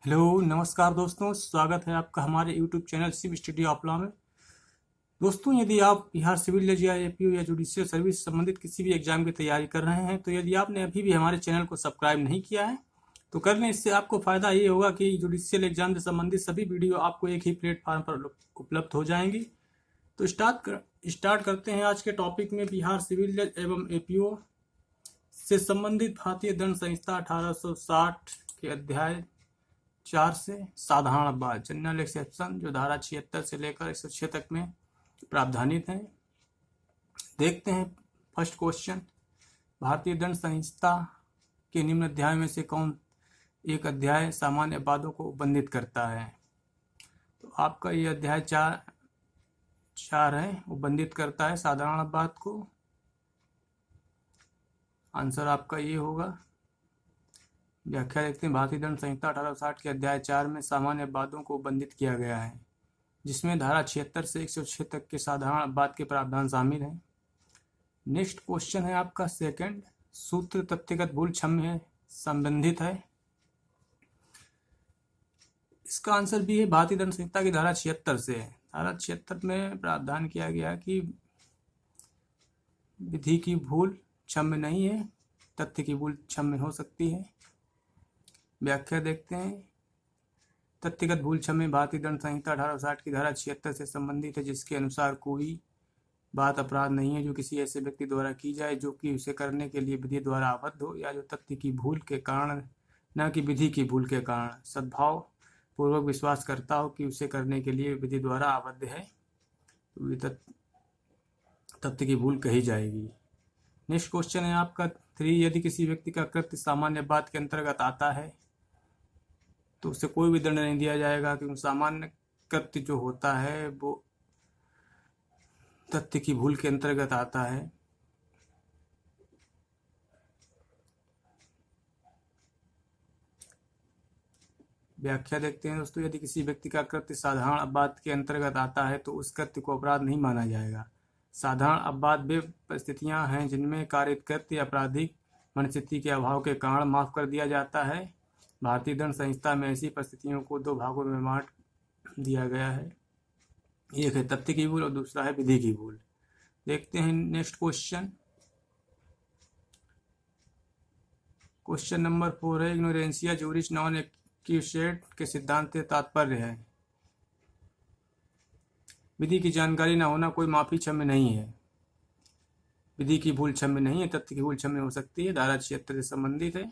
Hello नमस्कार दोस्तों, स्वागत है आपका हमारे यूट्यूब चैनल शिव स्टडी ऑफला में। दोस्तों, यदि आप बिहार सिविल जज या एपीओ या जुडिशियल सर्विस संबंधित किसी भी एग्जाम की तैयारी कर रहे हैं, तो यदि आपने अभी भी हमारे चैनल को सब्सक्राइब नहीं किया है तो कर लें। इससे आपको फ़ायदा ये होगा कि जुडिशियल एग्जाम से संबंधित सभी वीडियो आपको एक ही प्लेटफॉर्म पर उपलब्ध हो जाएंगी। तो स्टार्ट करते हैं आज के टॉपिक में। बिहार सिविल जज एवं एपीओ से संबंधित भारतीय दंड संहिता 1860 के अध्याय 4 से साधारण अपवाद जनरल एक्सेप्शन, जो धारा 76 से लेकर 106 तक में प्रावधानित है। देखते हैं फर्स्ट क्वेश्चन, भारतीय दंड संहिता के निम्न अध्याय में से कौन एक अध्याय सामान्य अपवादों को उपबंधित करता है? तो आपका ये अध्याय 4 है, उपबंधित करता है साधारण अपवाद को। आंसर आपका ये होगा। व्याख्या देखते हैं। भारतीय दंड संहिता 1860 के अध्याय 4 में सामान्य अपवादों को उपबंधित किया गया है, जिसमें धारा 76 से 106 तक के साधारण अपवाद के प्रावधान शामिल हैं। नेक्स्ट क्वेश्चन है आपका सेकंड, सूत्र तथ्यगत भूल क्षम्य है संबंधित है। इसका आंसर भी है भारतीय दंड संहिता की धारा 76 से है। धारा 76 में प्रावधान किया गया कि विधि की भूल क्षम्य नहीं है, तथ्य की भूल क्षम्य हो सकती है। व्याख्या देखते हैं। तथ्यगत भूल क्षम्य भारतीय दंड संहिता 1860 की धारा 76 से संबंधित है, जिसके अनुसार कोई बात अपराध नहीं है जो किसी ऐसे व्यक्ति द्वारा की जाए जो कि उसे करने के लिए विधि द्वारा आबद्ध हो, या जो तथ्य की भूल के कारण न कि विधि की भूल के कारण सद्भाव पूर्वक विश्वास करता हो कि उसे करने के लिए विधि द्वारा आबद्ध है, तो तथ्य की भूल कही जाएगी। नेक्स्ट क्वेश्चन है आपका 3, यदि किसी व्यक्ति का कृत्य सामान्य अपवाद के अंतर्गत आता है तो उसे कोई भी दंड नहीं दिया जाएगा, क्योंकि सामान्य कृत्य जो होता है वो तथ्य की भूल के अंतर्गत आता है। व्याख्या देखते हैं दोस्तों। यदि किसी व्यक्ति का कृत्य साधारण अपवाद के अंतर्गत आता है तो उस कृत्य को अपराध नहीं माना जाएगा। साधारण अपवाद वे परिस्थितियां हैं जिनमें कारित कृत्य आपराधिक मनस्थिति के अभाव के कारण माफ कर दिया जाता है। भारतीय दंड संहिता में ऐसी परिस्थितियों को 2 भागों में बांट दिया गया है। एक है तथ्य की भूल और दूसरा है विधि की भूल। देखते हैं नेक्स्ट क्वेश्चन। क्वेश्चन नंबर 4 है, इग्नोरेंशिया जूरिस नॉन एक्यूसेट के सिद्धांत से तात्पर्य है विधि की जानकारी न होना कोई माफी क्षम्य नहीं है। विधि की भूल क्षम्य नहीं है, तथ्य की भूल क्षम्य हो सकती है। धारा 76 से संबंधित है।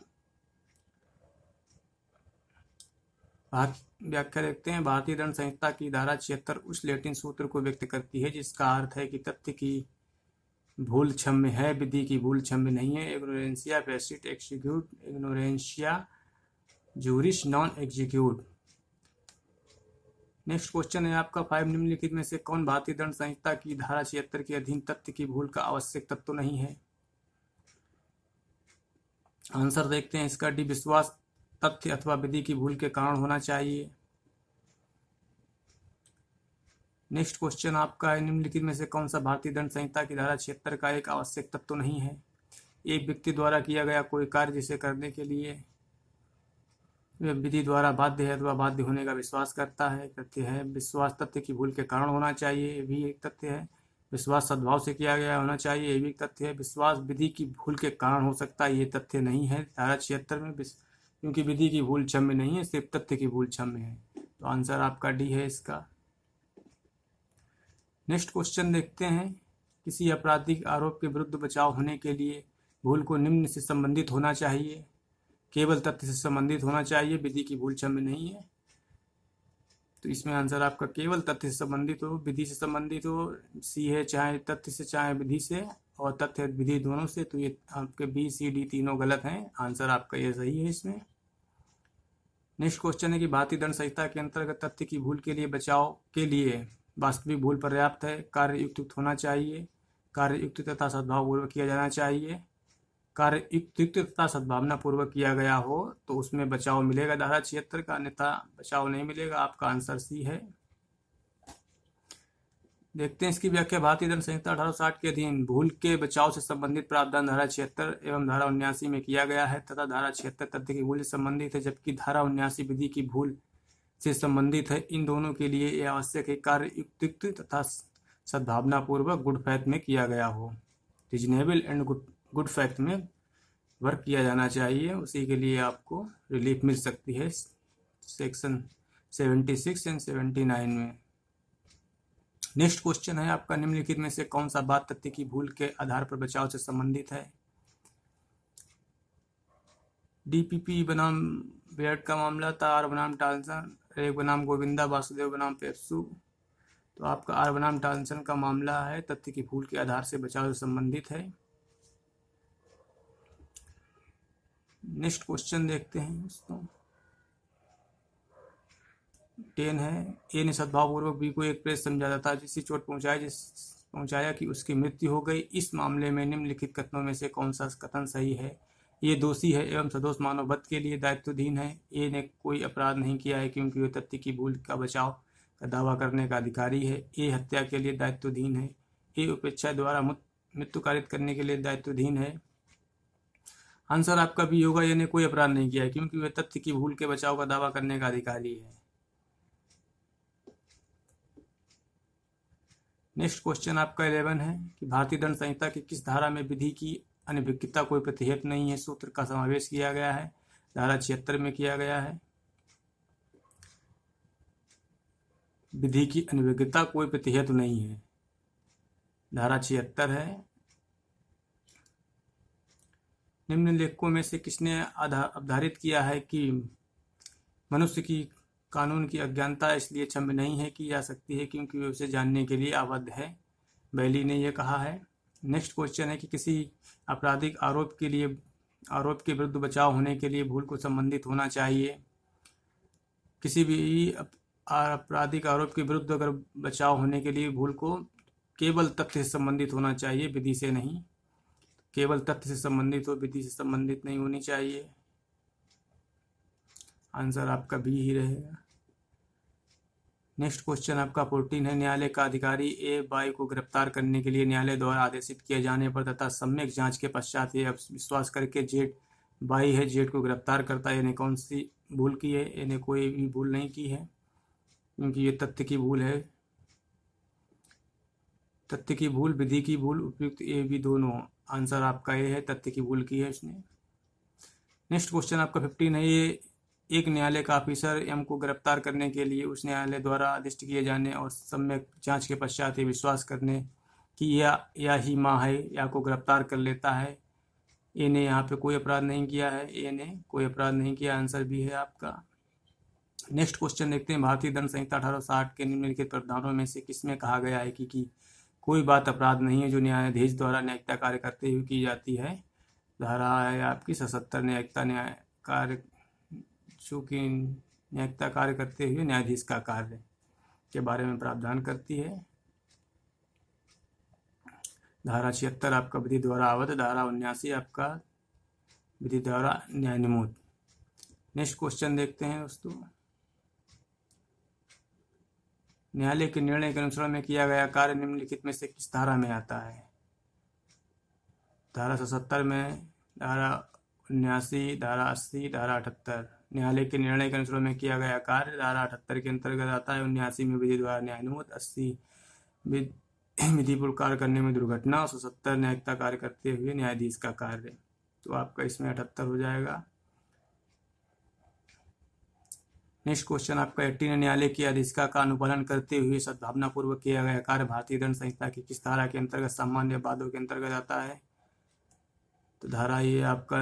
व्याख्या देखते हैं। भारतीय दंड संहिता की धारा 76 उस लैटिन सूत्र को व्यक्त करती है जिसका अर्थ है कि तथ्य की भूल क्षम्य है, विधि की भूल क्षम्य नहीं है। Ignorantia facti excusat, ignorantia juris non excusat. Next question है आपका 5, निम्नलिखित में से कौन भारतीय दंड संहिता की धारा 76 के अधीन तथ्य की भूल का आवश्यक तत्व नहीं है? आंसर देखते हैं इसका डी, विश्वास तथ्य अथवा विधि की भूल के कारण होना चाहिए। नेक्स्ट क्वेश्चन आपका है, निम्नलिखित में से कौन सा भारतीय दंड संहिता की धारा 76 का एक आवश्यक तत्व नहीं है? एक व्यक्ति द्वारा किया गया कोई कार्य जिसे करने के लिए वह विधि द्वारा बाध्य है अथवा बाध्य होने का विश्वास करता है, तथ्य है। विश्वास तथ्य की भूल के कारण होना चाहिए, ये भी एक तथ्य है। विश्वास सद्भाव से किया गया होना चाहिए, ये भी एक तथ्य है। विश्वास विधि की भूल के कारण हो सकता है, ये तथ्य नहीं है धारा 76 में, क्योंकि विधि की भूल क्षम्य नहीं है, सिर्फ तथ्य की भूल क्षम्य है। तो आंसर आपका डी है इसका। नेक्स्ट क्वेश्चन देखते हैं। किसी आपराधिक आरोप के विरुद्ध बचाव होने के लिए भूल को निम्न से संबंधित होना चाहिए, केवल तथ्य से संबंधित होना चाहिए, विधि की भूल क्षम्य नहीं है। तो इसमें आंसर आपका केवल तथ्य से संबंधित हो, विधि से संबंधित हो, सी है, चाहे तथ्य से चाहे विधि से, और तथ्य विधि दोनों से। तो ये आपके बी सी डी तीनों गलत हैं, आंसर आपका ये सही है इसमें। नेक्स्ट क्वेश्चन है कि भारतीय दंड संहिता के अंतर्गत तथ्य की भूल के लिए बचाव के लिए वास्तविक भूल पर्याप्त है, कार्य युक्त होना चाहिए, कार्य युक्त तथा सद्भावपूर्वक किया जाना चाहिए। कार्य युक्त तथा सद्भावना पूर्वक किया गया हो तो उसमें बचाव मिलेगा धारा 76 का, अन्यथा बचाव नहीं मिलेगा। आपका आंसर सी है। देखते हैं इसकी व्याख्या। भारतीय दंड संहिता 1860 के अधीन भूल के बचाव से संबंधित प्रावधान धारा 76 एवं धारा 79 में किया गया है तथा धारा 76 तथ्य की भूल से संबंधित है, जबकि धारा 79 विधि की भूल से संबंधित है। इन दोनों के लिए यह आवश्यक है कार्य युक्त तथा सद्भावना पूर्वक गुड फैक्ट में किया गया हो। रीजनेबल एंड गुड फैक्ट में वर्क किया जाना चाहिए, उसी के लिए आपको रिलीफ मिल सकती है सेक्शन 76 एंड 79 में। नेक्स्ट क्वेश्चन है आपका, निम्नलिखित में से कौन सा बात तथ्य की भूल के आधार पर बचाव से संबंधित है? डीपीपी बनाम बेयर्ड का मामला था, आर बनाम टाल्सन, एक बनाम गोविंदा, वासुदेव बनाम पेप्सू। तो आपका आर बनाम टाल्सन का मामला है, तथ्य की भूल के आधार से बचाव से संबंधित है। नेक्स्ट क्वेश्चन देखते हैं दोस्तों। 10 है, ए ने सद्भावपूर्वक बी को एक प्रेस समझा था जिससे चोट पहुंचाया कि उसकी मृत्यु हो गई। इस मामले में निम्नलिखित कथनों में से कौन सा कथन सही है? ये दोषी है एवं सदोष मानव वध के लिए दायित्वधीन है। ए ने कोई अपराध नहीं किया है क्योंकि वह तथ्य की भूल का बचाव का दावा करने का अधिकारी है। ए हत्या के लिए दायित्वधीन है। ए उपेक्षा द्वारा मृत्यु कारित करने के लिए दायित्वधीन है। आंसर आपका भी होगा, ए ने कोई अपराध नहीं किया है क्योंकि वह तथ्य की भूल के बचाव का दावा करने का अधिकारी है। नेक्स्ट क्वेश्चन आपका 11 है कि भारतीय दंड संहिता की किस धारा में विधि की अनभिज्ञता कोई प्रतिहत नहीं है सूत्र का समावेश किया गया है? धारा 76 में किया गया है। विधि की अनभिज्ञता कोई प्रतिहत नहीं है, धारा 76 है। निम्न लेखकों में से किसने अवधारित किया है कि मनुष्य की कानून की अज्ञानता इसलिए क्षम्य नहीं है की जा सकती है क्योंकि वे उसे जानने के लिए आबद्ध है? बैली ने यह कहा है। नेक्स्ट क्वेश्चन है कि किसी आपराधिक आरोप के विरुद्ध बचाव होने के लिए भूल को संबंधित होना चाहिए। किसी भी आपराधिक आरोप के विरुद्ध अगर बचाव होने के लिए भूल को केवल तथ्य से संबंधित होना चाहिए, विधि से नहीं। केवल तथ्य से संबंधित हो, विधि से संबंधित नहीं होनी चाहिए। आंसर आपका बी ही रहेगा। नेक्स्ट क्वेश्चन आपका 14 है, न्यायालय का अधिकारी ए बाई को गिरफ्तार करने के लिए न्यायालय द्वारा आदेशित किए जाने पर तथा सम्यक जांच के पश्चात ये विश्वास करके जेड बाई है जेड को गिरफ्तार करता है। इन्हें कौन सी भूल की है? इन्हें कोई भी भूल नहीं की है क्योंकि ये तथ्य की भूल है। तथ्य की भूल, विधि की भूल, उपयुक्त ए बी दोनों। आंसर आपका ए है, तथ्य की भूल की है इसने। नेक्स्ट क्वेश्चन आपका 15 है, ये एक न्यायालय का ऑफिसर एम को गिरफ्तार करने के लिए उस न्यायालय द्वारा आदिष्ट किए जाने और सम्यक जांच के पश्चात ये विश्वास करने कि या ही माँ है या को गिरफ्तार कर लेता है। ए ने यहाँ पे कोई अपराध नहीं किया है, ए ने कोई अपराध नहीं किया। आंसर भी है आपका। नेक्स्ट क्वेश्चन देखते हैं, भारतीय दंड संहिता 1860 के निम्नलिखित प्रावधानों में से किसमें कहा गया है कि कोई बात अपराध नहीं है जो न्यायाधीश द्वारा न्यायिकता कार्य करते हुए की जाती है? धारा है आपकी 77 न्यायिकता न्याय कार्य, चूँकि न्यायिकता कार्य करते हुए न्यायाधीश का कार्य के बारे में प्रावधान करती है। धारा 76 आपका विधि द्वारा आवद्ध, धारा 79 आपका विधि द्वारा न्यायनिमोद। नेक्स्ट क्वेश्चन देखते हैं दोस्तों, न्यायालय के निर्णय के अनुसरण में किया गया कार्य निम्नलिखित में से किस धारा में आता है? धारा 77 में, धारा 79, धारा 80, धारा 78। न्यायालय के निर्णय के अनुसरण में किया गया कार्य धारा 78 के अंतर्गत आता है। 79 में विधि द्वारा न्यायनिमोद, 80 विधिपूर्व कार्य करने में दुर्घटना, 170 न्यायिकता कार्य करते हुए न्यायाधीश का कार्य। तो आपका इसमें 78 हो जाएगा। नेक्स्ट क्वेश्चन आपका 18 न्यायालय की आदेशिका का अनुपालन करते हुए सद्भावना पूर्वक किया गया कार्य भारतीय दंड संहिता की किस धारा के अंतर्गत सामान्य वादों के अंतर्गत आता है? तो धारा ये आपका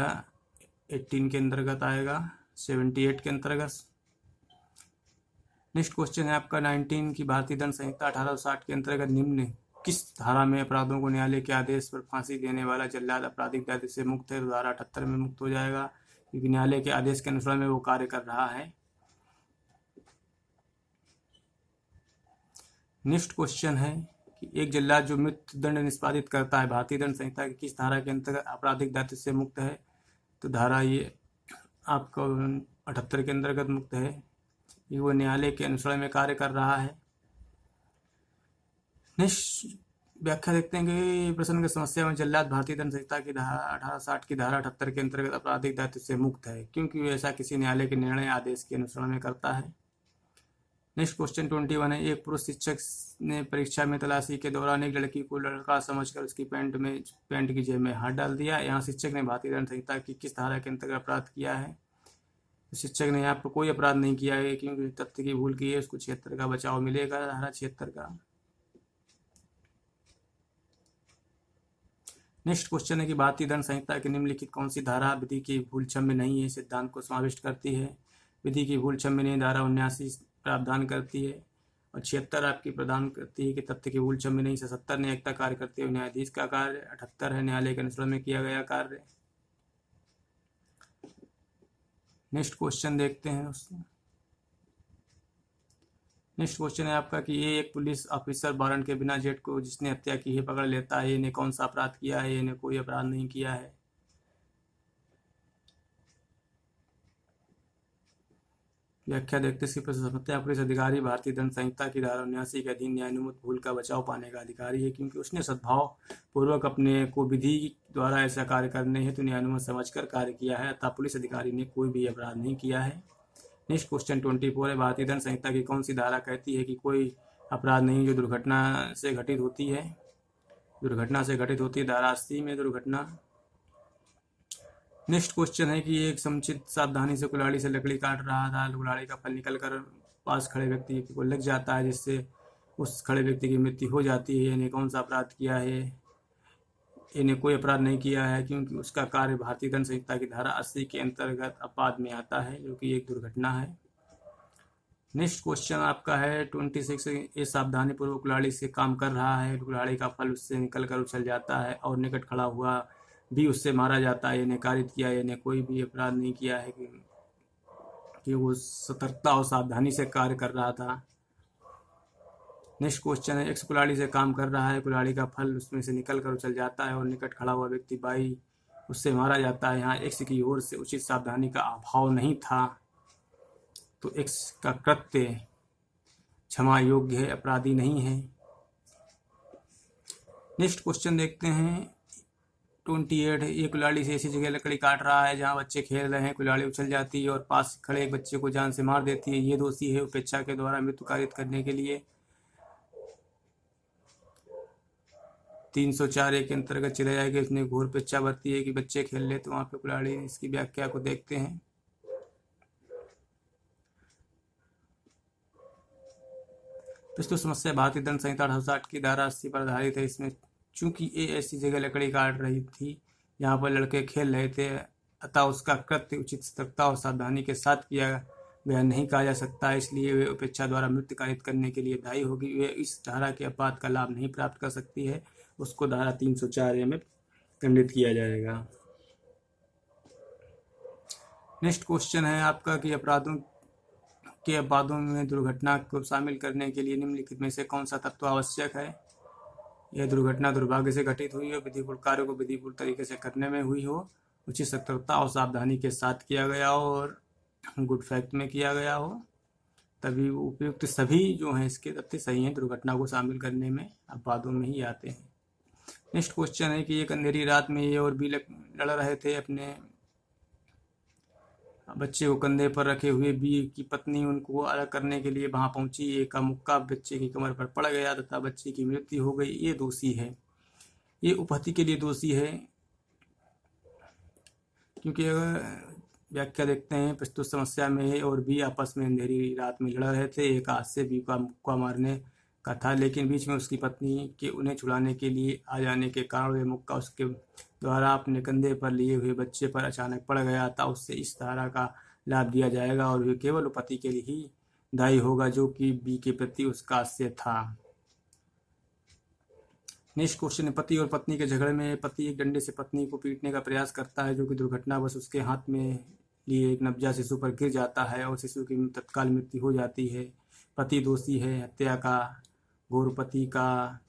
18 के अंतर्गत आएगा, 78 के अंतर्गत। नेक्स्ट क्वेश्चन है आपका 19 की भारतीय दंड संहिता 1860 के अंतर्गत निम्न किस धारा में अपराधों को न्यायालय के आदेश पर फांसी देने वाला जल्लाद आपराधिक दायित्व से मुक्त है? तो धारा 78 में मुक्त हो जाएगा क्योंकि न्यायालय के आदेश के अनुसार में वो कार्य कर रहा है। नेक्स्ट क्वेश्चन है कि एक जल्लाद जो मृत्यु दंड निष्पादित करता है भारतीय दंड संहिता की किस धारा के अंतर्गत आपराधिक दायित्व से मुक्त है? तो धारा ये आपका 78 के अंतर्गत मुक्त है। ये वो न्यायालय के अनुसरण में कार्य कर रहा है। नेक्स्ट व्याख्या देखते हैं कि प्रश्न की समस्या में जल्लाद भारतीय दंड संहिता की धारा 1860 की धारा 78 के अंतर्गत आपराधिक दायित्व से मुक्त है क्योंकि वह ऐसा किसी न्यायालय के निर्णय आदेश के अनुसरण में करता है। नेक्स्ट क्वेश्चन 21 है। एक पुरुष शिक्षक ने परीक्षा में तलाशी के दौरान एक लड़की को लड़का समझकर उसकी पैंट की जेब में हाथ डाल दिया। यहाँ शिक्षक ने भारतीय दंड संहिता की किस धारा के अंतर्गत अपराध किया है? तो शिक्षक ने यहाँ पर कोई अपराध नहीं किया है क्योंकि तथ्य की भूल की है, उसको 76 का बचाव मिलेगा, धारा 76 का। नेक्स्ट क्वेश्चन है कि भारतीय दंड संहिता की निम्नलिखित कौन सी धारा विधि की भूल क्षम्य नहीं है सिद्धांत को समाविष्ट करती है? विधि की भूल क्षम्य नहीं धारा 79 प्रावधान करती है और 76 आपकी प्रदान करती है कि तथ्य की भूल क्षम्य नहीं। 77 न्यायिकता कार्य करते हुए न्यायाधीश का कार्य। 78 है न्यायालय के अनुसरण में किया गया कार्य। नेक्स्ट क्वेश्चन देखते हैं उसको। नेक्स्ट क्वेश्चन है आपका कि ये एक पुलिस ऑफिसर वारंट के बिना जेठ को जिसने हत्या की है पकड़ लेता है, इन्हें कौन सा अपराध किया है? इन्हें कोई अपराध नहीं किया है। व्याख्या देखते इसकी प्रश्न पुलिस अधिकारी भारतीय दंड संहिता की धारा 79 के अधीन न्यायानुमत भूल का बचाव पाने का अधिकारी है क्योंकि उसने सद्भाव पूर्वक अपने को विधि द्वारा ऐसा कार्य करने हेतु न्यायानुमत समझकर कार्य किया है, अतः पुलिस अधिकारी ने कोई भी अपराध नहीं किया है। नेक्स्ट क्वेश्चन 24 है। भारतीय दंड संहिता की कौन सी धारा कहती है कि कोई अपराध नहीं जो दुर्घटना से घटित होती है? दुर्घटना से घटित होती है, धारा 80 में दुर्घटना। नेक्स्ट क्वेश्चन है कि एक समुचित सावधानी से कुल्हाड़ी से लकड़ी काट रहा था, कुल्हाड़ी का फल निकलकर पास खड़े व्यक्ति को लग जाता है जिससे उस खड़े व्यक्ति की मृत्यु हो जाती है, इन्हें कौन सा अपराध किया है? इन्हें कोई अपराध नहीं किया है क्योंकि उसका कार्य भारतीय दंड संहिता की धारा 80 के अंतर्गत अपराध में आता है जो कि एक दुर्घटना है। नेक्स्ट क्वेश्चन आपका है 26। ये सावधानी पूर्वक कुल्हाड़ी से काम कर रहा है, कुल्हाड़ी का फल उससे निकलकर उछल जाता है और निकट खड़ा हुआ भी उससे मारा जाता है, इन्हें कारित किया है, इन्हें कोई भी अपराध नहीं किया है कि वो सतर्कता और सावधानी से कार्य कर रहा था। नेक्स्ट क्वेश्चन है। एक्स कुल्हाड़ी से काम कर रहा है, कुल्हाड़ी का फल उसमें से निकल कर उछल जाता है और निकट खड़ा हुआ व्यक्ति बाई उससे मारा जाता है। यहाँ एक्स की ओर से उचित सावधानी का अभाव नहीं था तो एक्स का कृत्य क्षमा योग्य है, अपराधी नहीं है। नेक्स्ट क्वेश्चन देखते हैं 28 है। ये कुल्हाड़ी से ऐसी जगह लकड़ी काट रहा है जहाँ बच्चे खेल रहे हैं, कुल्हाड़ी उछल जाती है और पास खड़े एक बच्चे को जान से मार देती है, ये दोषी है। उपेक्षा के द्वारा मृत्यु कारित करने के लिए 304 के अंतर्गत चले जाएगी। उसने घोर उपेक्षा बरती है कि बच्चे खेल ले तो वहाँ पे कुल्हाड़ी। इसकी व्याख्या को देखते हैं। प्रस्तुत समस्या भारतीय दंड संहिता 1860 की धारा 80 पर आधारित है। इसमें चूंकि ये ऐसी जगह लकड़ी काट रही थी जहाँ पर लड़के खेल रहे थे, अतः उसका कृत्य उचित सतर्कता और सावधानी के साथ किया गया नहीं कहा जा सकता, इसलिए वे उपेक्षा द्वारा मृत्यु कारित करने के लिए दायी होगी। वे इस धारा के अपराध का लाभ नहीं प्राप्त कर सकती है, उसको धारा 304 में दंडित किया जाएगा। नेक्स्ट क्वेश्चन है आपका कि अपराधों में दुर्घटना को शामिल करने के लिए निम्नलिखित में से कौन सा तत्व आवश्यक है? यह दुर्घटना दुर्भाग्य से घटित हुई हो, विधिपूर्ण कार्य को विधिपूर्ण तरीके से करने में हुई हो, उचित सतर्कता और सावधानी के साथ किया गया हो और गुड फैक्ट में किया गया हो, तभी उपयुक्त सभी जो हैं इसके तथ्य सही हैं, दुर्घटना को शामिल करने में अपराधों में ही आते हैं। नेक्स्ट क्वेश्चन है कि एक अंधेरी रात में ये और भी लड़ रहे थे। अपने बच्चे को कंधे पर रखे हुए बी की पत्नी उनको अलग करने के लिए वहां पहुंची। एक का मुक्का बच्चे की कमर पर पड़ गया तथा बच्चे की मृत्यु हो गई। ये दोषी है, ये उपहत्या के लिए दोषी है क्योंकि व्याख्या देखते हैं। प्रस्तुत समस्या में ए और बी आपस में अंधेरी रात में लड़ रहे थे। एक हाथ से बी का मुक्का मारने का था, लेकिन बीच में उसकी पत्नी के उन्हें छुड़ाने के लिए आ जाने के कारण वे मुक्का उसके द्वारा अपने कंधे पर लिए हुए बच्चे पर अचानक पड़ गया था। उससे इस धारा का लाभ दिया जाएगा और वे केवल पति के लिए ही दायी होगा जो कि बी के प्रति उसका आशय था। नेक्स्ट क्वेश्चन है। पति और पत्नी के झगड़े में पति एक डंडे से पत्नी को पीटने का प्रयास करता है जो कि दुर्घटनावश उसके हाथ में लिए एक नवजात शिशु पर गिर जाता है और शिशु की तत्काल मृत्यु हो जाती है। पति दोषी है। हत्या का घोर पति का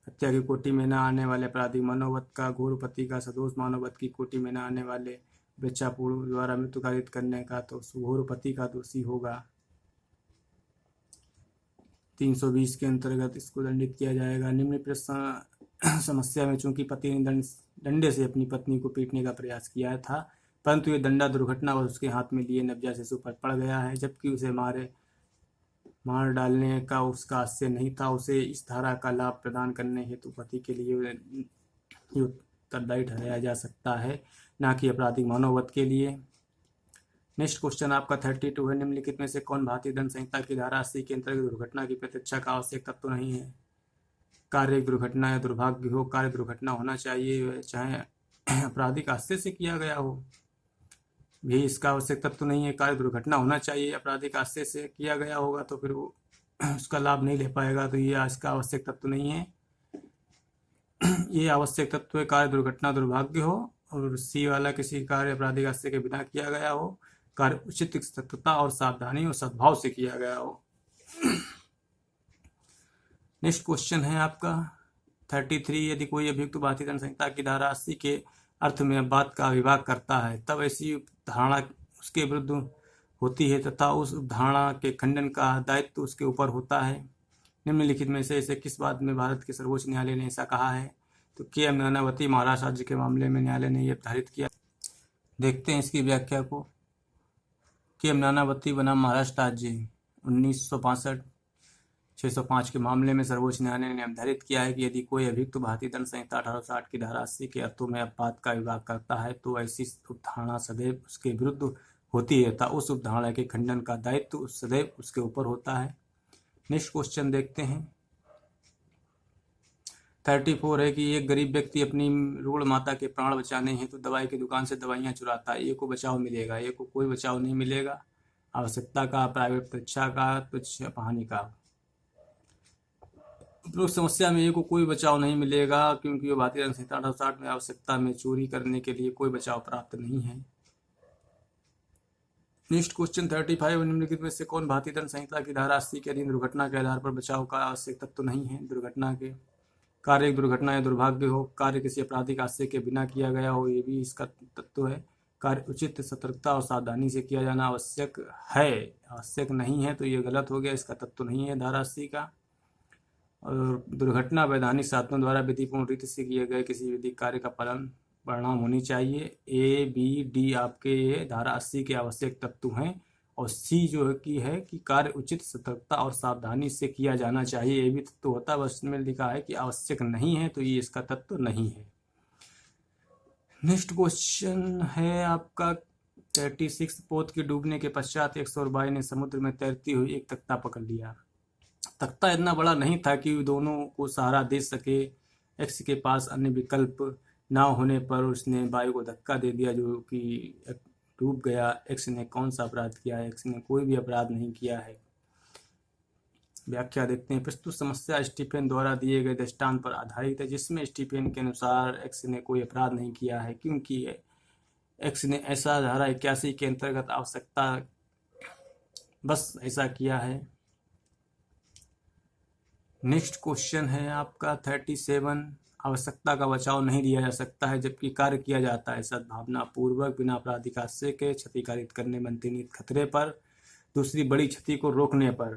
हत्या की कोटि में न आने वाले अपराधी मनोवत का, घोर पति का सदोष मानवत की कोटि में न आने वाले वेच्छापूर्ण द्वारा मृत्यु कारित करने का तो घोर पति का दोषी होगा। 320 के अंतर्गत इसको दंडित किया जाएगा। निम्न प्रश्न समस्या में चूंकि पति ने डंडे से अपनी पत्नी को पीटने का प्रयास किया था, परंतु ये डंडा दुर्घटना और उसके हाथ में लिए नवजात शिशु पर पड़ गया है, जबकि उसे मार डालने का उसका आशय नहीं था। उसे इस धारा का लाभ प्रदान करने हेतु पति के लिए ही उत्तरदायी ठहराया जा सकता है, न कि आपराधिक मानववध के लिए। नेक्स्ट क्वेश्चन आपका 32 है। निम्नलिखित में से कौन भारतीय दंड संहिता की धारा 80 के अंतर्गत दुर्घटना की प्रत्यक्षा का आवश्यक तत्व नहीं है? कार्य दुर्घटना या दुर्भाग्य हो, कार्य दुर्घटना होना चाहिए, चाहे आपराधिक आशय से किया गया हो, भी इसका आवश्यक तत्व नहीं है। कार्य दुर्घटना होना चाहिए, आपराधिक आशय से किया गया होगा तो फिर वो उसका लाभ नहीं ले पाएगा, तो ये इसका आवश्यक तत्व नहीं है। ये आवश्यक तत्व है कार्य दुर्घटना दुर्भाग्य हो, और सी वाला किसी कार्य आपराधिक आशय के बिना किया गया हो, कार्य उचित सतर्कता और सावधानी और सद्भाव से किया गया हो। नेक्स्ट क्वेश्चन है आपका 33। यदि कोई अभियुक्त भारतीय दंड संहिता की धारा 80 के अर्थ में बात का विभाग करता है, तब ऐसी धारणा उसके विरुद्ध होती है तथा उस धारणा के खंडन का दायित्व उसके ऊपर होता है। निम्नलिखित में से इसे किस बात में भारत के सर्वोच्च न्यायालय ने ऐसा कहा है? तो के नानावती महाराष्ट्र राज्य के मामले में न्यायालय ने यह निर्धारित किया। देखते हैं इसकी व्याख्या को। के नानावती बनाम महाराष्ट्र राज्य 1965 605 के मामले में सर्वोच्च न्यायालय ने निर्धारित किया है कि यदि कोई अभियुक्त भारतीय दंड संहिता 1860 की धारा 80 के अर्थों में अपवाद का विभाग करता है, तो ऐसी उपधारणा सदैव उसके विरुद्ध होती है तथा उस उपधारणा के खंडन का दायित्व सदैव उसके ऊपर होता है। नेक्स्ट क्वेश्चन देखते हैं 34 है कि एक गरीब व्यक्ति अपनी रूढ़ माता के प्राण बचाने हेतु दवाई की दुकान से दवाइयाँ चुराता है। ए को बचाव मिलेगा, ए को कोई बचाव नहीं मिलेगा। आवश्यकता का, प्राइवेट परीक्षा का, तुच्छ हानि का। उपरोक्त समस्या में ए को कोई बचाव नहीं मिलेगा क्योंकि वो भारतीय दंड संहिता 1860 में आवश्यकता में चोरी करने के लिए कोई बचाव प्राप्त नहीं है। Next question 35। निम्नलिखित में से कौन भारतीय दंड संहिता की धारा 80 के अधीन दुर्घटना के आधार पर बचाव का आवश्यक तत्व नहीं है? दुर्घटना के कार्य एक दुर्घटना या दुर्भाग्य हो, कार्य किसी आपराधिक आशय के बिना किया गया हो, ये भी इसका तत्व है। कार्य उचित सतर्कता और सावधानी से किया जाना आवश्यक है, आवश्यक नहीं है तो ये गलत हो गया, इसका तत्व नहीं है धारा 80 का। और दुर्घटना वैधानिक साधनों द्वारा विधिपूर्ण रीति से किए गए किसी विधिक कार्य का पालन परिणाम होनी चाहिए। ए बी डी आपके ये धारा 80 के आवश्यक तत्व हैं, और सी जो है कि कार्य उचित सतर्कता और सावधानी से किया जाना चाहिए, ये भी तत्व होता है। बस में लिखा है कि आवश्यक नहीं है तो ये इसका तत्व नहीं है। नेक्स्ट क्वेश्चन है आपका 36। पोत के डूबने के पश्चात एक सौरबाई ने समुद्र में तैरती हुई एक तख्ता पकड़ लिया। तख्ता इतना बड़ा नहीं था कि दोनों को सहारा दे सके। एक्स के पास अन्य विकल्प ना होने पर उसने बाई को धक्का दे दिया, जो कि डूब गया। एक्स ने कौन सा अपराध किया है? एक्स ने कोई भी अपराध नहीं किया है। व्याख्या देखते हैं। प्रस्तुत समस्या स्टीफेन द्वारा दिए गए दृष्टांत पर आधारित है, जिसमें स्टीफेन के अनुसार एक्स ने कोई अपराध नहीं किया है क्योंकि एक्स ने ऐसा धारा 81 के अंतर्गत आवश्यकता बस ऐसा किया है। नेक्स्ट क्वेश्चन है आपका 37। आवश्यकता का बचाव नहीं दिया जा सकता है जबकि कार्य किया जाता है सद्भावना पूर्वक बिना आपराधिक आशय के, क्षतिकारित करने में अंतर्निहित खतरे पर, दूसरी बड़ी क्षति को रोकने पर।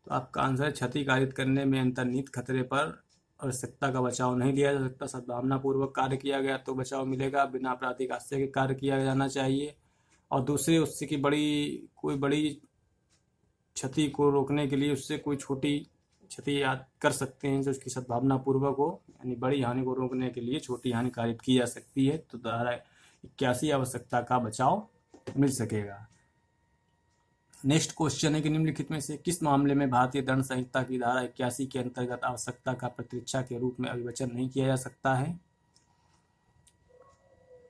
तो आपका आंसर क्षतिकारित करने में अंतर्निहित खतरे पर आवश्यकता का बचाव नहीं दिया जा सकता। सद्भावना पूर्वक कार्य किया गया तो बचाव मिलेगा। बिना आपराधिक आशय के कार्य किया जाना चाहिए, और दूसरे उससे की कोई बड़ी क्षति को रोकने के लिए उससे कोई छोटी क्षति याद कर सकते हैं जो उसकी सद्भावना पूर्वक हो, यानी बड़ी हानि को रोकने के लिए छोटी हानि कारित की जा सकती है। तो धारा 81 आवश्यकता का बचाव मिल सकेगा। नेक्स्ट क्वेश्चन है कि निम्नलिखित में से किस मामले में भारतीय दंड संहिता की धारा 81 के अंतर्गत आवश्यकता का प्रतिरक्षा के रूप में अभिवचन नहीं किया जा सकता है?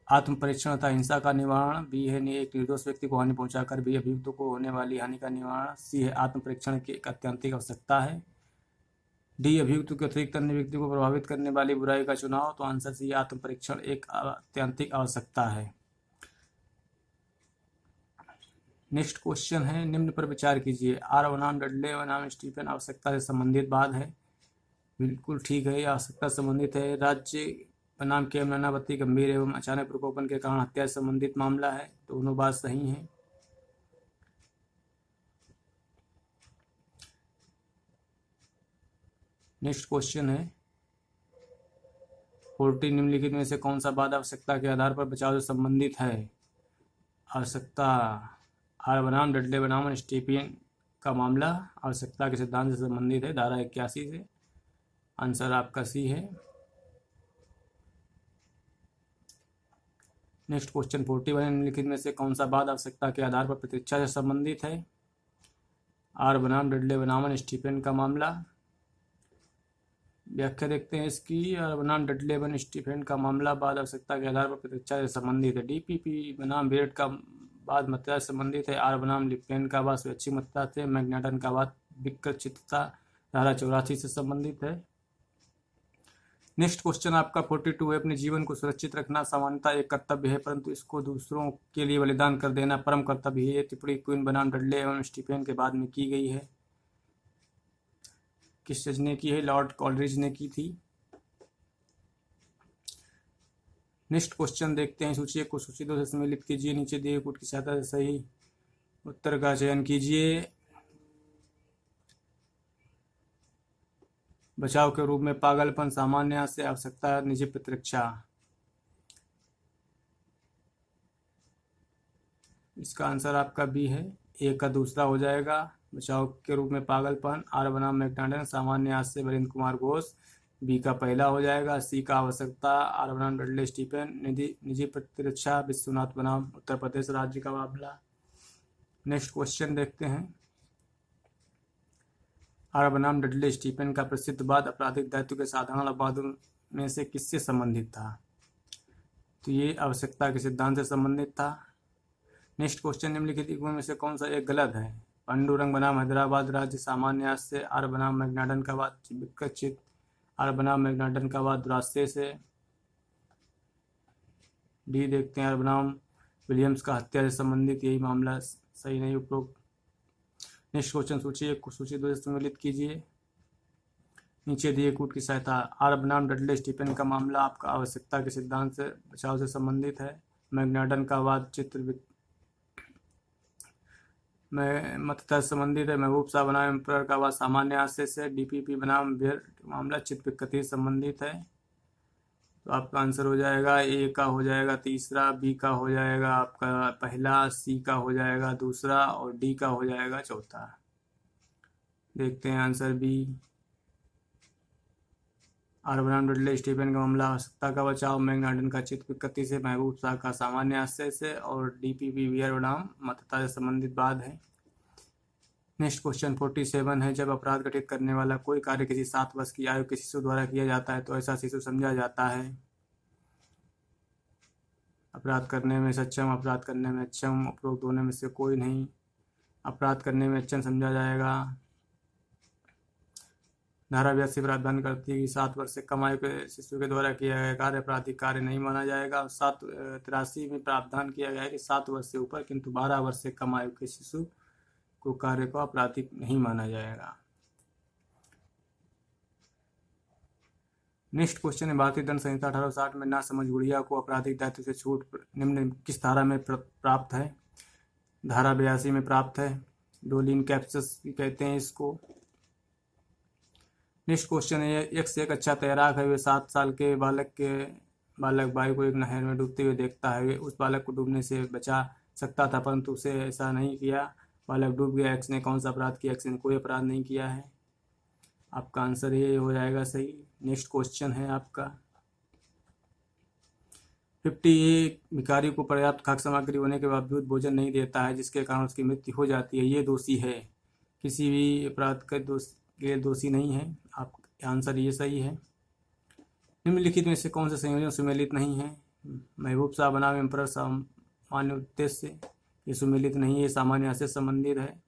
आत्म परीक्षण तथा हिंसा का निवारण। बी है एक निर्दोष व्यक्ति को हानि पहुंचाकर भी अभियुक्त को होने वाली हानि का निवारण। सी है आत्म परीक्षण की एक अत्यंतिक आवश्यकता है। डी अभियुक्त के अतिरिक्त अन्य व्यक्ति को प्रभावित करने वाली बुराई का चुनाव। तो आंसर सी आत्म परीक्षण एक अत्यंतिक आवश्यकता है। नेक्स्ट क्वेश्चन है निम्न पर विचार कीजिए। आर बनाम डडले बनाम स्टीफन आवश्यकता से संबंधित बात है। बिल्कुल ठीक है, आवश्यकता संबंधित है। राज्य बनाम के नानावती गंभीर एवं अचानक प्रकोपन के कारण हत्या से संबंधित मामला है। दोनों बात सही है। नेक्स्ट क्वेश्चन है 40 निम्नलिखित में से कौन सा बाद आवश्यकता के आधार पर बचाव से संबंधित है। आवश्यकता आर बनाम डडले बनाम स्टीफन का मामला आवश्यकता के सिद्धांत से संबंधित है, धारा 81 से। आंसर आपका सी है। नेक्स्ट क्वेश्चन 41 निम्नलिखित में से कौन सा बाद आवश्यकता के आधार पर प्रतीक्षा से संबंधित है। आर बनाम डडले बनाम स्टीफन का मामला। व्याख्या देखते हैं इसकी। आर बनाम डडले बन स्टीफन का मामला बाद आवश्यकता के आधार पर प्रतीक्षा से संबंधित है। डीपीपी बनाम बेरेट का बाद मतदाता से संबंधित है। आर बनाम लिपेन का बाद स्वैच्छिक मतदाता से। मैग्नाटन का बाद विकचितता धारा 84 से संबंधित है। नेक्स्ट क्वेश्चन आपका 42 है अपने जीवन को सुरक्षित रखना सामान्यतः एक कर्तव्य है, परंतु इसको दूसरों के लिए बलिदान कर देना परम कर्तव्य है। टिप्पणी क्वीन बनाम डडले एवं स्टीफन के बाद में की गई है। किस जज ने की है? लॉर्ड कॉलरिज ने की थी। नेक्स्ट क्वेश्चन देखते हैं। सूची एक को सूची 2 से सम्मिलित कीजिए। नीचे दिए कोड की सहायता से सही उत्तर का चयन कीजिए। बचाव के रूप में पागलपन, सामान्य से आवश्यकता, निजी प्रतिरक्षा। इसका आंसर आपका बी है। ए का दूसरा हो जाएगा। बचाव के रूप में पागलपन। आर बनाम मैग्नाटन, सामान्य आज से वीरेंद्र कुमार घोष। बी का पहला हो जाएगा। सी का आवश्यकता। आर बनाम डडले स्टीफन। निजी प्रतिरक्षा विश्वनाथ बनाम उत्तर प्रदेश राज्य का मामला। नेक्स्ट क्वेश्चन देखते हैं। आर बनाम डडले स्टीफन का प्रसिद्ध वाद आपराधिक दायित्व के साधारण अपवादों में से किससे संबंधित था? तो ये आवश्यकता के सिद्धांत से संबंधित था। नेक्स्ट क्वेश्चन निम्नलिखित में से कौन सा एक गलत है? पांडुरंग बनाम हैदराबाद राज्य, सामान्य आज से। आर बनाम मैग्नाटन का वाद विकसित। आर बनाम मैग्नाटन का वाद दुरास्ते से। डी देखते हैं। आर बनाम विलियम्स का हत्या से संबंधित यही मामला सही नहीं उपरोक्त। नेक्स्ट क्वेश्चन सूची एक को सूची 2 से सम्मिलित कीजिए। नीचे दिए कूट की सहायता। आर बनाम डडले स्टीफन का मामला आपका आवश्यकता के सिद्धांत से बचाव से संबंधित है। मैग्नाटन का वाद चित्र में मतदाता से संबंधित है। महबूब शाह बनाम एम्परर का वाद सामान्य आशय से। डीपीपी बनाम बेर मामला चित्र विकृति से संबंधित है। तो आपका आंसर हो जाएगा ए का हो जाएगा तीसरा, बी का हो जाएगा आपका पहला, सी का हो जाएगा दूसरा और डी का हो जाएगा चौथा। देखते हैं आंसर बी। आर बनाम डडले स्टीफन का मामला आवश्यकता का बचाव। मैग्नाटन का चित्त विकृति से। महबूब शाह का सामान्य आशय से। और डीपीपी बियर बनाम मतदाता से संबंधित बाद है। नेक्स्ट क्वेश्चन 47 है। जब अपराध घटित करने वाला कोई कार्य किसी 7 वर्ष की आयु के शिशु द्वारा किया जाता है तो ऐसा शिशु समझा जाता है। अपराध करने में सक्षम, अपराध करने में अक्षम, उपरोक्त दोनों में से कोई नहीं। अपराध करने में अक्षम समझा जाएगा। धारा 82 प्रावधान करती है कि 7 वर्ष से कम आयु के शिशु के द्वारा किया गया कार्य आपराधिक कार्य नहीं माना जाएगा। 83 में प्रावधान किया गया है कि 7 वर्ष से ऊपर किंतु 12 वर्ष से कम आयु के शिशु को कार्य को आपराधिक नहीं माना जाएगा। नेक्स्ट क्वेश्चन है। भारतीय दंड संहिता 1860 में नासमझ गुड़िया को आपराधिक दायित्व से छूट निम्न किस धारा में प्राप्त है? धारा 82 में प्राप्त है। डोलिन कैप्सस कहते हैं इसको। नेक्स्ट क्वेश्चन है। एक अच्छा तैराक है। वे 7 साल के बालक भाई को एक नहर में डूबते हुए देखता है। वे उस बालक को डूबने से बचा सकता था परंतु उसे ऐसा नहीं किया। बालक डूब गया। एक्स ने कौन सा अपराध किया? एक्स ने कोई अपराध नहीं किया है। आपका आंसर ये हो जाएगा सही। नेक्स्ट क्वेश्चन है आपका 50 भिखारी को पर्याप्त खाद्य सामग्री होने के बावजूद भोजन नहीं देता है जिसके कारण उसकी मृत्यु हो जाती है। ये दोषी है, किसी भी अपराध के दोषी नहीं है। आप आंसर ये सही है। निम्नलिखित में से कौन से संयोजन सुमेलित नहीं है? महबूब शाह बनाम एम्परर सामान्य उद्देश्य से, ये सुमेलित नहीं है, सामान्य से संबंधित है।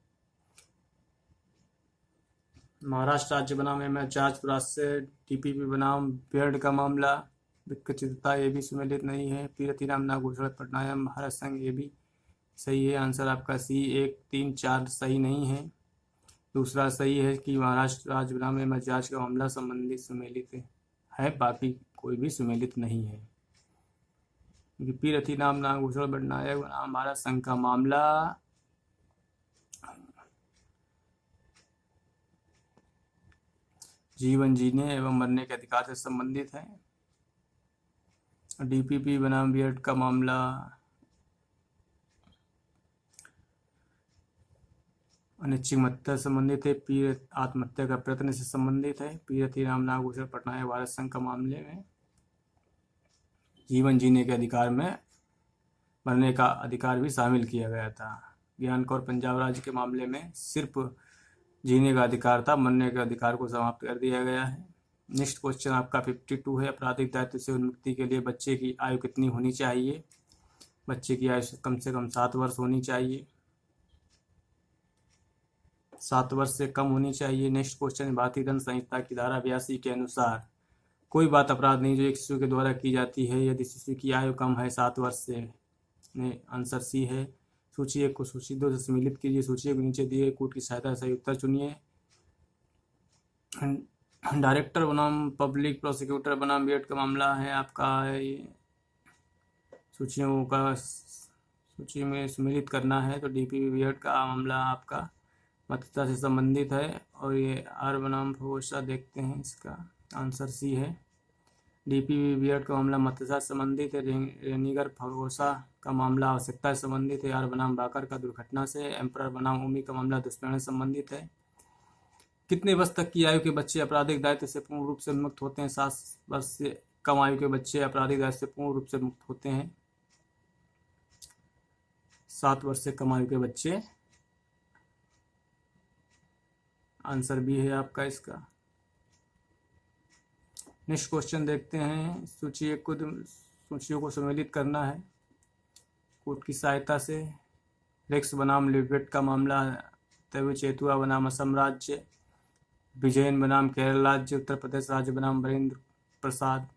महाराष्ट्र राज्य बनाम एमएच जॉर्ज से। टीपीपी बनाम बेयर्ड का मामला विकचितता, ये भी सुमेलित नहीं है। पीरथीराम नागभूषण पटनायक भारत संघ, ये भी सही है। आंसर आपका सी 1, 3, 4 सही नहीं है। दूसरा सही है कि महाराष्ट्र राज्य बनाम एमएच जॉर्ज का मामला संबंधित सुमेलित है, बाकी कोई भी सुमेलित नहीं है। क्योंकि पीरथीराम नागभूषण पटनायक बनाम भारत संघ का मामला जीवन जीने एवं मरने के अधिकार से संबंधित है। डीपीपी बनाम बीएड का मामला अनिच्छिक से संबंधित है। पीर आत्महत्या का प्रयत्न से संबंधित है। पीरथी राम नागभूषण पटनायक भारत संघ का मामले में जीवन जीने के अधिकार में मरने का अधिकार भी शामिल किया गया था। ज्ञान कौर पंजाब राज्य के मामले में सिर्फ जीने का अधिकार था, मरने के अधिकार को समाप्त कर दिया गया है। नेक्स्ट क्वेश्चन आपका 52 है। आपराधिक दायित्व से उन्मुक्ति के लिए बच्चे की आयु कितनी होनी चाहिए? बच्चे की आयु कम से कम 7 वर्ष होनी चाहिए, 7 वर्ष से कम होनी चाहिए। नेक्स्ट क्वेश्चन, भारतीय दंड संहिता की धारा 82 के अनुसार कोई बात अपराध नहीं जो एक शिशु के द्वारा की जाती है यदि शिशु की आयु कम है 7 वर्ष से। आंसर सी है। सूची 1 को सूची 2 से सम्मिलित कीजिए। सूची 1 को नीचे दिए कोड की सहायता से उत्तर चुनिए। डायरेक्टर बनाम पब्लिक प्रोसिक्यूटर बनाम बीएड का मामला है आपका। सूची में सम्मिलित करना है तो डीपीपी बीएड का मामला आपका मतदाता से संबंधित है। और ये आर बनाम भरोसा देखते हैं, इसका आंसर सी है। डीपीपी बीएड का मामला मतदाता से संबंधित है। रेनिगर भरोसा का मामला आवश्यकता से संबंधित है। आर बनाम बाकर का दुर्घटना से। एम्परर बनाम ओमी का मामला दुष्प्रेरणा से संबंधित है। कितने वर्ष तक की आयु के बच्चे आपराधिक दायित्व से पूर्ण रूप से मुक्त होते हैं? 7 वर्ष से कम आयु के बच्चे आपराधिक दायित्व से पूर्ण रूप से मुक्त होते हैं। 7 वर्ष से कम आयु के बच्चे। आंसर भी है आपका इसका। नेक्स्ट क्वेश्चन देखते हैं। सूचियों को सम्मिलित करना है कोर्ट की सहायता से। रेक्स बनाम लिबेट का मामला, तवे चेतुआ बनाम असम राज्य, विजयन बनाम केरल राज्य, उत्तर प्रदेश राज्य बनाम वरेंद्र प्रसाद।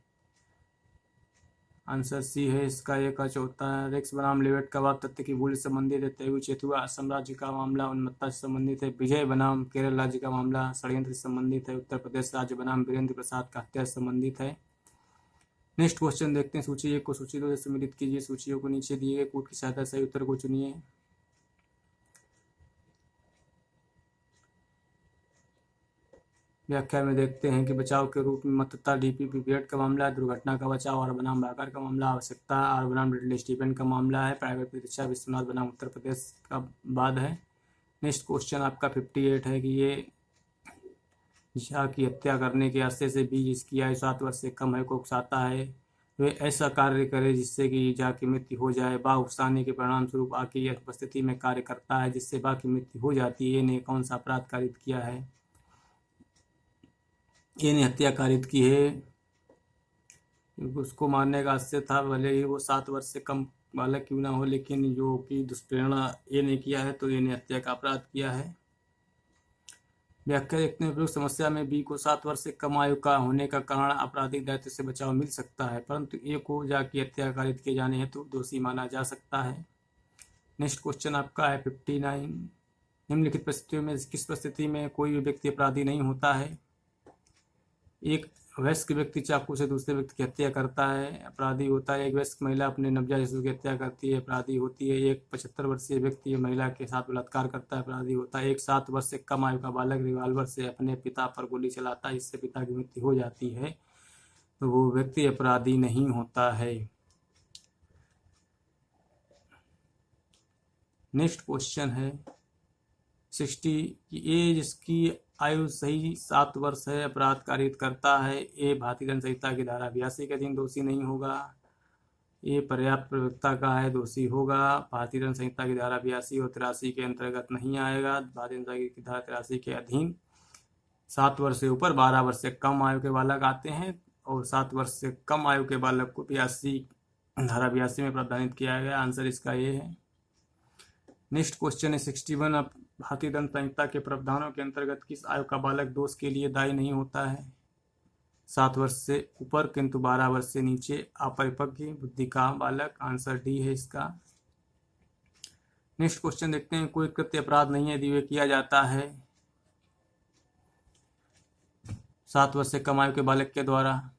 आंसर सी है इसका। 1 का चौथा। रेक्स बनाम लिबेट का वाद तथ्य की भूल से संबंधित है। तवे चेतुआ असम राज्य का मामला उन्मत्तता से संबंधित है। विजय बनाम केरल राज्य का मामला षड्यंत्र से संबंधित है। उत्तर प्रदेश राज्य बनाम वीरेंद्र प्रसाद का हत्या से संबंधित है। नेक्स्ट क्वेश्चन देखते हैं। सूची 1 को सूची 2 से सम्मिलित कीजिए। सूचियों को नीचे दिए गए कोड की सहायता से उत्तर को चुनिए। व्याख्या में देखते हैं कि बचाव के रूप में मतदाता डीपीपी बीएड का मामला है। दुर्घटना का बचाव आर बनाम बाकर का मामला। आवश्यकता आर बनाम लिटिल स्टीफन का मामला है। प्राइवेट परीक्षा विश्वनाथ बनाम उत्तर प्रदेश का बाद है। नेक्स्ट क्वेश्चन आपका 58 है कि ये झा की हत्या करने के अरसे से भी जिसकी आयु 7 वर्ष से कम है को उकसाता है वे ऐसा कार्य करे जिससे कि झा की मृत्यु हो जाए। बा उकसाने के परिणाम स्वरूप आ की उपस्थिति में कार्य करता है जिससे बा की मृत्यु हो जाती है। ये ने कौन सा अपराध कारित किया है? ये ने हत्या कारित की है। उसको मारने का आशय था, भले ही वो 7 वर्ष से कम बालक क्यों ना हो, लेकिन जो कि दुष्प्रेरणा ये ने किया है तो ये ने हत्या का अपराध किया है। व्याख्या देखते हैं। प्रयुक्त समस्या में बी को 7 वर्ष से कम आयु का होने का कारण आपराधिक दायित्व से बचाव मिल सकता है, परंतु ए को जा की हत्या कारित किए जाने हेतु दोषी माना जा सकता है। नेक्स्ट क्वेश्चन आपका है 59। निम्नलिखित परिस्थितियों में किस परिस्थिति में कोई भी व्यक्ति अपराधी नहीं होता है? एक वयस्क व्यक्ति चाकू से दूसरे व्यक्ति की हत्या करता है, अपराधी होता है। एक वयस्क महिला अपने नवजात शिशु की हत्या करती है, अपराधी होती है। एक 75 वर्षीय व्यक्ति महिला के साथ बलात्कार करता है, अपराधी होता है। एक 7 वर्ष से कम आयु का बालक रिवाल्वर से अपने पिता पर गोली चलाता है, इससे पिता की मृत्यु हो जाती है, तो वो व्यक्ति अपराधी नहीं होता है। नेक्स्ट क्वेश्चन है 60 की ए जिसकी आयु सही 7 वर्ष है अपराध कारित करता है। ए भारतीय दंड संहिता की धारा 82 के अधीन दोषी नहीं होगा। ए पर्याप्त प्रवृत्ता का है, दोषी होगा। भारतीय दंड संहिता की धारा 82 और 83 के अंतर्गत नहीं आएगा। भारतीय दंड संहिता की धारा 83 के अधीन 7 वर्ष से ऊपर 12 वर्ष से कम आयु के बालक आते हैं और 7 वर्ष से कम आयु के बालक को धारा 82 में प्रावधानित किया गया। आंसर इसका ये है। नेक्स्ट क्वेश्चन है 61। अब भारतीय दंड संहिता के प्रावधानों के अंतर्गत किस आयु का बालक दोष के लिए दायी नहीं होता है? 7 वर्ष से ऊपर किंतु 12 वर्ष से नीचे अपरिपक्व बुद्धि का बालक। आंसर डी है इसका। नेक्स्ट क्वेश्चन देखते हैं। कोई कृत्य अपराध नहीं है यदि वे किया जाता है 7 वर्ष से कम आयु के बालक के द्वारा।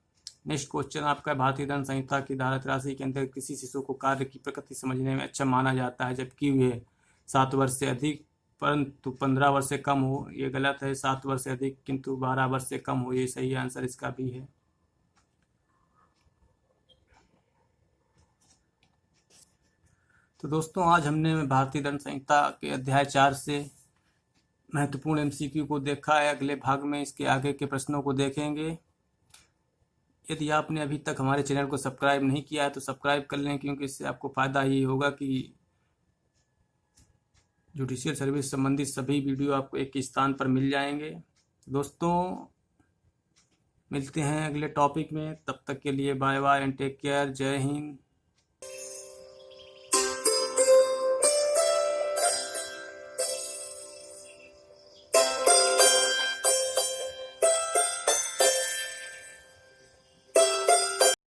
नेक्स्ट क्वेश्चन आपका भारतीय दंड संहिता की धारा 83 के अंतर्गत किसी शिशु को कार्य की प्रकृति समझने में अच्छा माना जाता है जबकि वे 7 वर्ष से अधिक परंतु 15 वर्ष से कम हो ये गलत है, 7 वर्ष से अधिक किंतु 12 वर्ष से कम हो ये सही आंसर इसका भी है। तो दोस्तों आज हमने भारतीय दंड संहिता के अध्याय 4 से महत्वपूर्ण एमसीक्यू को देखा है। अगले भाग में इसके आगे के प्रश्नों को देखेंगे। यदि आपने अभी तक हमारे चैनल को सब्सक्राइब नहीं किया है तो सब्सक्राइब कर लें, क्योंकि इससे आपको फ़ायदा ये होगा कि जुडिशियल सर्विस संबंधित सभी वीडियो आपको एक ही स्थान पर मिल जाएंगे। दोस्तों मिलते हैं अगले टॉपिक में, तब तक के लिए bye bye and take care. जय हिंद।